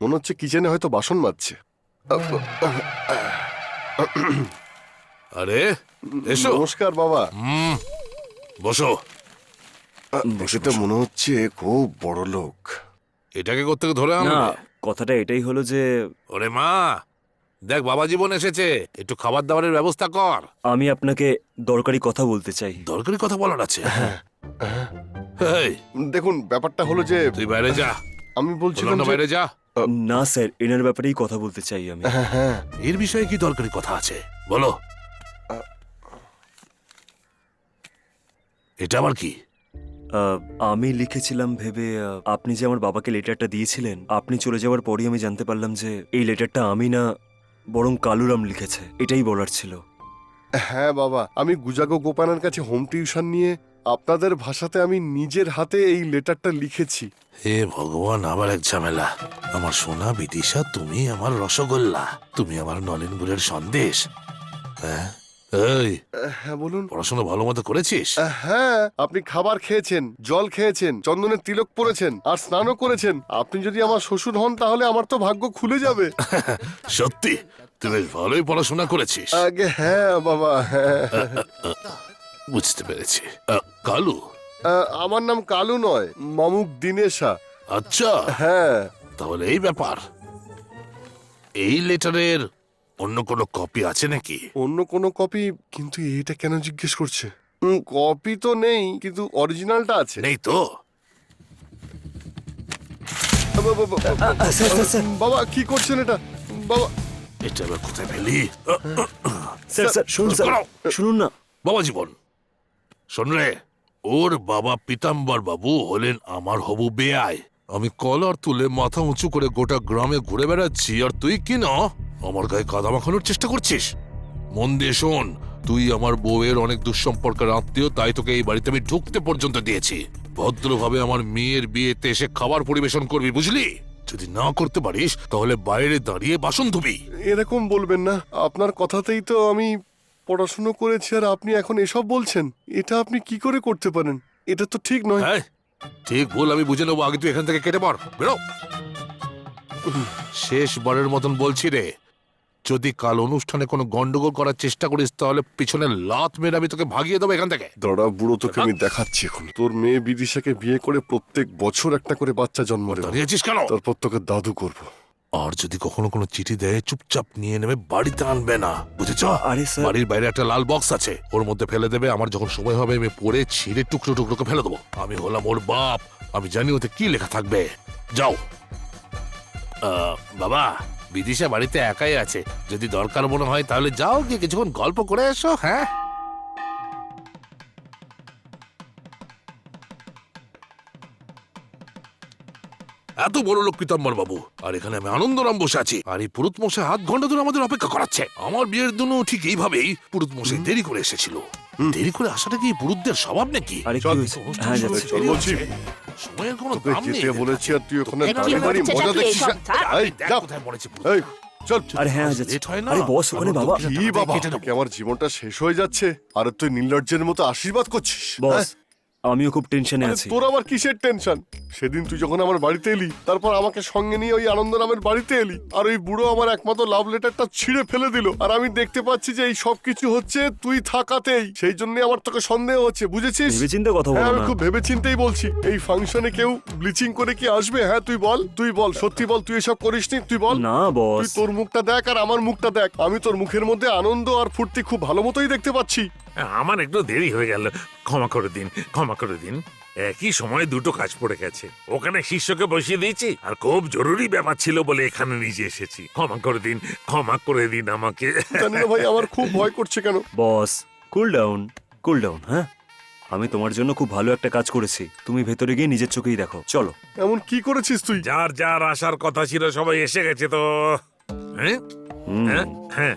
মনে হচ্ছে কিচেনে হয়তো বাসন মাজছে। আরে এসো। নমস্কার বাবা। বসো। দেখে তো মনে হচ্ছে খুব বড় লোক। এটাকে কোত্থেকে ধরে না, আনলে? কথাটা এটাই হলো যে ওরে মা, দেখ বাবা জীবন এসেছে, একটু খাবার দাবারের ব্যবস্থা কর। আমি আপনাকে দরকারি কথা বলতে চাই। দরকারি কথা বলার আছে? এই, দেখুন ব্যাপারটা হলো যে তুই বাইরে যা। আমি বলছিলাম বললাম না, যে বাইরে যা। না স্যার, এনার ব্যাপারেই কথা বলতে চাই আমি। হ্যাঁ এর বিষয়ে কি দরকারি কথা আছে বলো। এটা আবার কি? আহ, আমি লিখেছিলাম ভেবে আপনি যে আমার বাবাকে লেটারটা দিয়েছিলেন, আপনি চলে যাওয়ার পরই আমি জানতে পারলাম যে এই লেটারটা আমি না বরং কালুরাম লিখেছে। এটাই বলার ছিল। হ্যাঁ বাবা, আমি গুজাগো গোপানের কাছে হোম টিউশন নিয়ে আপনাদের ভাষাতে আমি নিজের হাতে এই লেটারটা লিখেছি। হে ভগবান, আবার এক ঝামেলা। আমার সোনা বিদিশা, তুমি আমার রসগোল্লা, তুমি আমার নলেন গুড়ের সন্দেশ। হ্যাঁ, এই হ্যাঁ বলুন। পড়াশোনা ভালো মতো করেছিস? হ্যাঁ, আপনি খাবার খেয়েছেন, জল খেয়েছেন, চন্দনের তিলক পরেছেন আর স্নানও করেছেন। আপনি যদি আমার শ্বশুর হন তাহলে আমার তো ভাগ্য খুলে যাবে। সত্যি তুই বেশ ভালোই পড়াশোনা করেছিস। আগে হ্যাঁ বাবা, হ্যাঁ। বুঝতে পেরেছি। কালু? আমার নাম কালু নয়, মামুক দিনেশা। আচ্ছা, হ্যাঁ। তাহলে এই ব্যাপার। এই লেটারের অন্য কোনো কপি আছে নাকি? অন্য কোনো কপি? কিন্তু এটা কেন জিজ্ঞেস করছে? কপি তো নেই, কিন্তু অরিজিনালটা আছে। নেই তো? Sir, sir, sir. বাবা কি করছেন এটা? বাবা এটা আবার কোথায় পেলি? স্যার, স্যার, শুনুন স্যার, দাঁড়াও। শুনুন না। বাবা জীবন, শোন রে, ওর বাবা পীতাম্বর বাবু হলেন আমার হবু বেয়াই। আমি কলার তুলে মাথা উঁচু করে গোটা গ্রামে ঘুরে বেড়াচ্ছি, আর তুই কি না আমার গায়ে কাদা মাখানোর চেষ্টা করছিস? মন দিয়ে শোন, তুই আমার বউয়ের অনেক দুঃসম্পর্কের আত্মীয়, তাই তোকে এই বাড়িতে আমি ঢুকতে পর্যন্ত দিয়েছি। ভদ্রভাবে আমার মেয়ের বিয়েতে এসে খাবার পরিবেশন করবি, বুঝলি? যদি না করতে পারিস তাহলে বাইরে দাঁড়িয়ে বাসন ধুবি। এরকম বলবেন না, আপনার কথাতেই তো আমি পড়াশুনো করেছি আর আপনি এখন এসব বলছেন। এটা আপনি কি করে করতে পারেন? এটা তো ঠিক নয়। হ্যাঁ, ঠিক ভুল আমি বুঝে নেবো, আগে তুই এখান থেকে কেটে পড়, বেরো। শেষবারের মতন বলছি রে, যদি কাল অনুষ্ঠানে কোনো গন্ডগোল করার চেষ্টা করিস তাহলে পিছনে লাত মেরে আমি তোকে ভাগিয়ে দেবো এখান থেকে। দাঁড়া বুড়ো, তোকে আমি দেখাচ্ছি এখন। তোর মেয়ে বিদিশাকে বিয়ে করে প্রত্যেক বছর একটা করে বাচ্চা জন্ম দেবো। দাঁড়িয়েছিস কেন? তারপর তোকে দাদু করবো। আর যদি কখনো কোনো চিঠি দেয় চুপচাপ নিয়ে নেবে, বাড়িতে আনবে না, বুঝেছ? আরে স্যার। বাড়ির বাইরে একটা লাল বক্স আছে, ওর মধ্যে ফেলে দেবে। আমার যখন সময় হবে আমি পড়ে ছিঁড়ে টুকরো টুকরো করে ফেলে দেবো। আমি হলাম ওর বাপ, আমি জানি ওতে কি লেখা থাকবে। যাও। বাবা, বিদিশা বাড়িতে একাই আছে, যদি দরকার মনে হয় তাহলে যাও, গিয়ে কিছুক্ষণ গল্প করে এসো। হ্যাঁ, এত বড় লোক পীতাম্বর বাবু, আর এখানে আমি আনন্দরাম বসে আছি, আর এই পুরুত মশাই 7 ঘন্টা ধরে আমাদের অপেক্ষা করাচ্ছে। আমার বিয়ের দিনও ঠিক এইভাবেই পুরুত মশাই দেরি করে এসেছিল। দেরি করে আসাটা কি পুরুতদের স্বভাব নাকি? আরে কি চল, হয়েছে? হ্যাঁ, যাচ্ছি। চল বলছি। সময়ের কোনো তোকে দাম নেই। যেতে বলেছি আর তুই ওখানে কি দাঁড়িয়ে দাঁড়িয়ে হচ্ছে মজা নাকি দেখছিস? এইসব? ছাড়। এই, দেখ যা। কোথায় মরেছে পুরুত। এই, চল। আরে হ্যাঁ, যাচ্ছি। লেট হয় না? আরে বস, ওখানে বাবা। কি বাবা, তোকে আমার জীবনটা শেষ হয়ে যাচ্ছে আর তুই নির্লজ্জের মতো আশীর্বাদ করছিস। বস, হ্যাঁ? আমিও খুব টেনশনে আরে আছি। তোর আবার কিসের টেনশন? সেদিন তুই যখন আমার বাড়িতে এলি, তারপর আমাকে সঙ্গে নিয়ে ওই আনন্দরামের বাড়িতে এলি, আর ওই বুড়ো আমার একমাত্র লাভ লেটারটা ছিঁড়ে ফেলে দিল। আর আমি দেখতে পাচ্ছি যে এই সব কিছু হচ্ছে তুই থাকাতেই। সেই জন্য আমার তোকে সন্দেহ হচ্ছে, বুঝেছিস? ভেবেচিন্তে কথা হ্যাঁ, বলো আমি না। খুব ভেবেচিন্তেই বলছি। এই ফাংশনে কেউ ব্লিচিং করে কি আসবে? হ্যাঁ তুই বল, তুই বল, সত্যি বল, তুই এসব করিসনি? তুই বল। না বস। তুই তোর মুখটা দেখ আর আমার মুখটা দেখ। আমি তোর মুখের মধ্যে আনন্দ আর ফুর্তি খুব ভালো মতোই দেখতে পাচ্ছি। আমার একটু দেরি হয়ে গেল, ক্ষমা করে দিন, ক্ষমা করে দিন। একই সময় দুটো কাজ পড়ে গেছে, ওখানে শিষ্যকে বসিয়ে দিয়েছি, আর খুব জরুরি ব্যাপার ছিল বলে এখানে নিজে এসেছি। ক্ষমা করে দিন, ক্ষমা করে দিন আমাকে। জানি না ভাই, আমার খুব ভয় করছে কেন। বস, কুল ডাউন, কুল ডাউন। হ্যাঁ, আমি তোমার জন্য খুব ভালো একটা কাজ করেছি। তুমি ভেতরে গিয়ে নিজের চোখেই দেখো। চলো। এমন কি করেছিস তুই? যার যার আসার কথা ছিল সবাই এসে গেছে তো। হ্যাঁ হুম। হ্যাঁ হ্যাঁ।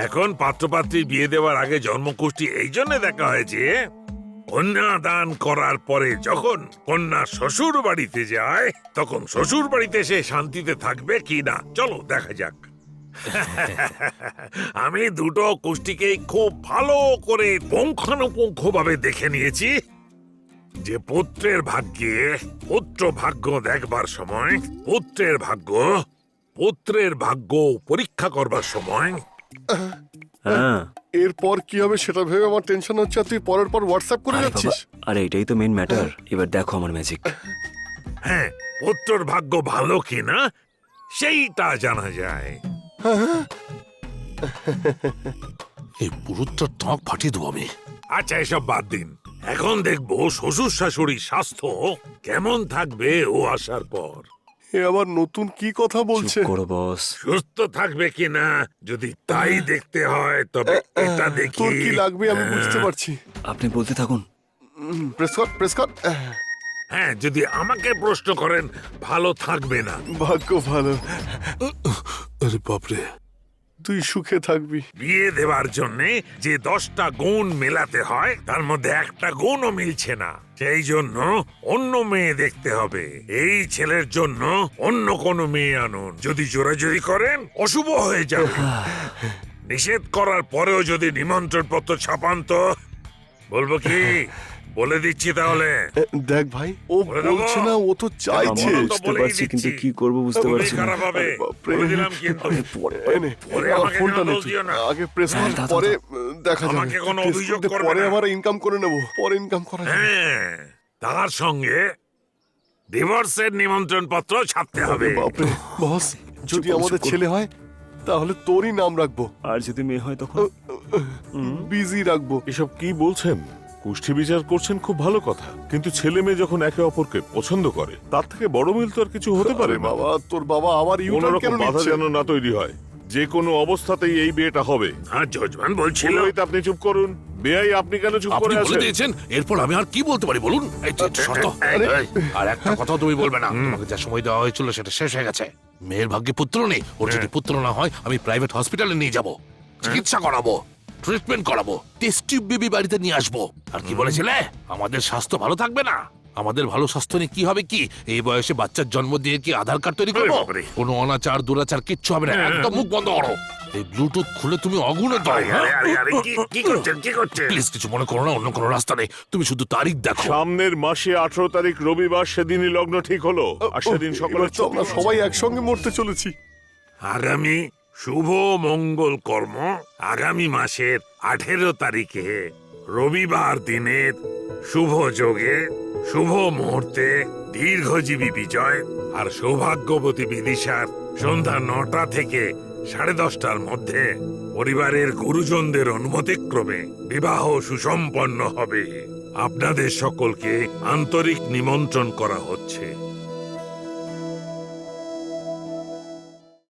এখন পাত্রপাত্রী বিয়ে দেওয়ার আগে জন্মকুষ্টি এই জন্য দেখা হয়েছে, কন্যা দান করার পরে যখন কন্যা শ্বশুর বাড়িতে যায়, তখন শ্বশুর বাড়িতে সে শান্তিতে থাকবে কি না, চলো দেখা যাক। আমি দুটো কুষ্টিকেই খুব ভালো করে পুঙ্খানুপুঙ্খ ভাবে দেখে নিয়েছি। যে পুত্রের ভাগ্যে পুত্র ভাগ্য দেখবার সময় পুত্রের ভাগ্য পরীক্ষা করবার সময় হ্যাঁ এরপর কি হবে সেটা ভেবে আমার টেনশন হচ্ছে, আর তুই পরের পর হোয়াটসঅ্যাপ করে আরে যাচ্ছিস। বাবা, আরে এটাই তো মেন ম্যাটার। এবার দেখো আমার ম্যাজিক। হ্যাঁ, পুত্রের ভাগ্য ভালো কিনা সেইটা জানা যায়। এই পুরুতটা টাক ফাটিয়ে দেবো আমি। আচ্ছা, এসব বাদ দিন। এখন দেখবো শ্বশুর শাশুড়ির স্বাস্থ্য কেমন থাকবে ও আসার পর। এ আবার নতুন কি কথা বলছে? চুপ করো বস। সুস্থ থাকবে কিনা যদি তাই দেখতে হয় তবে এটা দেখি। তোর কি লাগবে আমি বুঝতে পারছি। আপনি বলতে থাকুন। প্রেস কর, প্রেস কর। হ্যাঁ, যদি আমাকে প্রশ্ন করেন ভালো থাকবে না। ভাগ্য ভালো, আরে বাপরে, তুই সুখে থাকবি। বিয়ে দেওয়ার জন্য যে 10টা গুণ মেলাতে হয় তার মধ্যে একটা গুণও মিলছে না, সেই জন্য অন্য মেয়ে দেখতে হবে। এই ছেলের জন্য অন্য কোনো মেয়ে আনুন। যদি জোরাজুরি করেন অশুভ হয়ে যাবে। নিষেধ করার পরেও যদি নিমন্ত্রণ পত্র ছাপান তো বলবো কি? বলে দিচ্ছি তাহলে। দেখ ভাই, ও বলে দেবো? বলছে না, ও তো চাইছে। আমারও তো বুঝতে বলেই পারছি, কিন্তু দিচ্ছি। কি করব বুঝতে খুবই পারছি না। খারাপ হবে। আরে বাপরে। বলে দিলাম কিন্তু। এনে, পরে আমার আমাকে ফোনটা যেন নে দোষ তুই। দিও না। আগে প্রেস কর, দাও, পরে দাও। দেখা যাবে। আমাকে কোনো প্রেস অভিযোগ করতে করবে পরে না। আবার ইনকাম করে নেব, পরে ইনকাম করা যাবে। হ্যাঁ, তার সঙ্গে ডিভোর্সের নিমন্ত্রণ পত্র ছাপতে হবে। বাপরে বস, যদি করো, আমাদের চুপ করো। ছেলে হয় তাহলে তোরই নাম রাখবো, আর যদি মেয়ে হয় তখন? বিজি রাখবো। এসব কি বলছেন? কুষ্ঠি বিচার করছেন খুব ভালো কথা, কিন্তু ছেলে মেয়ে যখন একে অপরকে পছন্দ করে তার থেকে বড় মিল তো আর কিছু হতে পারে আরে না। বাবা, তোর বাবা আবার কোনো ইউটার্ন কেন রকম বাধা নিচ্ছে? যেন না তৈরি হয়। যে কোনো অবস্থাতেই এই বিয়েটা হবে। আর যজমান বলছিল পুরোহিত, আপনি চুপ করুন। বেয়াই, আপনি কেন চুপ আপনি করে বলে আছেন? দিয়েছেন, এরপর আমি আর কি বলতে পারি বলুন? এই তো একটু শর্ত। আর একটা কথা তুমি বলবে না, তোমাকে যা সময় দেওয়া হয়েছিল সেটা শেষ হয়ে গেছে। মেয়ের ভাগ্যে পুত্র নেই, ওর যদি পুত্র না হয় আমি প্রাইভেট হসপিটালে নিয়ে যাব, চিকিৎসা করাবো, ট্রিটমেন্ট করাবো, টেস্ট টিউব বেবি বাড়িতে নিয়ে আসবো। আর কি বলেছিলে? আমাদের স্বাস্থ্য ভালো থাকবে না? আমাদের ভালো স্বাস্থ্য নিয়ে কি হবে? কি এই বয়সে বাচ্চার জন্ম দিয়ে কি আধার কার্ড তৈরি করবো? আরে বাবারে। কোনো অনাচার দুরাচার কিচ্ছু হবে না, একদম মুখ বন্ধ করো। এই ব্লুটুথ খুলে তুমি অগুনে দাও। আরে, আরে, আরে, আরে, কি করছেন, কি করছেন? প্লিজ কিছু মনে করো না, অন্য কোনো রাস্তা নেই, তুমি শুধু তারিখ দেখো। সামনের মাসে 18 তারিখ রবিবার, সেদিনই লগ্ন ঠিক হলো। আর সেদিন সকালে এবার তো আমরা সবাই একসঙ্গে মরতে চলেছি। আগামী শুভ মঙ্গল কর্ম আগামী মাসের 18 তারিখে রবিবার দিনের শুভ যোগে শুভ মুহূর্তে দীর্ঘজীবী বিজয় আর সৌভাগ্যবতী বিদিশার সন্ধ্যা 9টা থেকে 10:30টার মধ্যে পরিবারের গুরুজনদের অনুমতিক্রমে বিবাহ সুসম্পন্ন হবে। আপনাদের সকলকে আন্তরিক নিমন্ত্রণ করা হচ্ছে।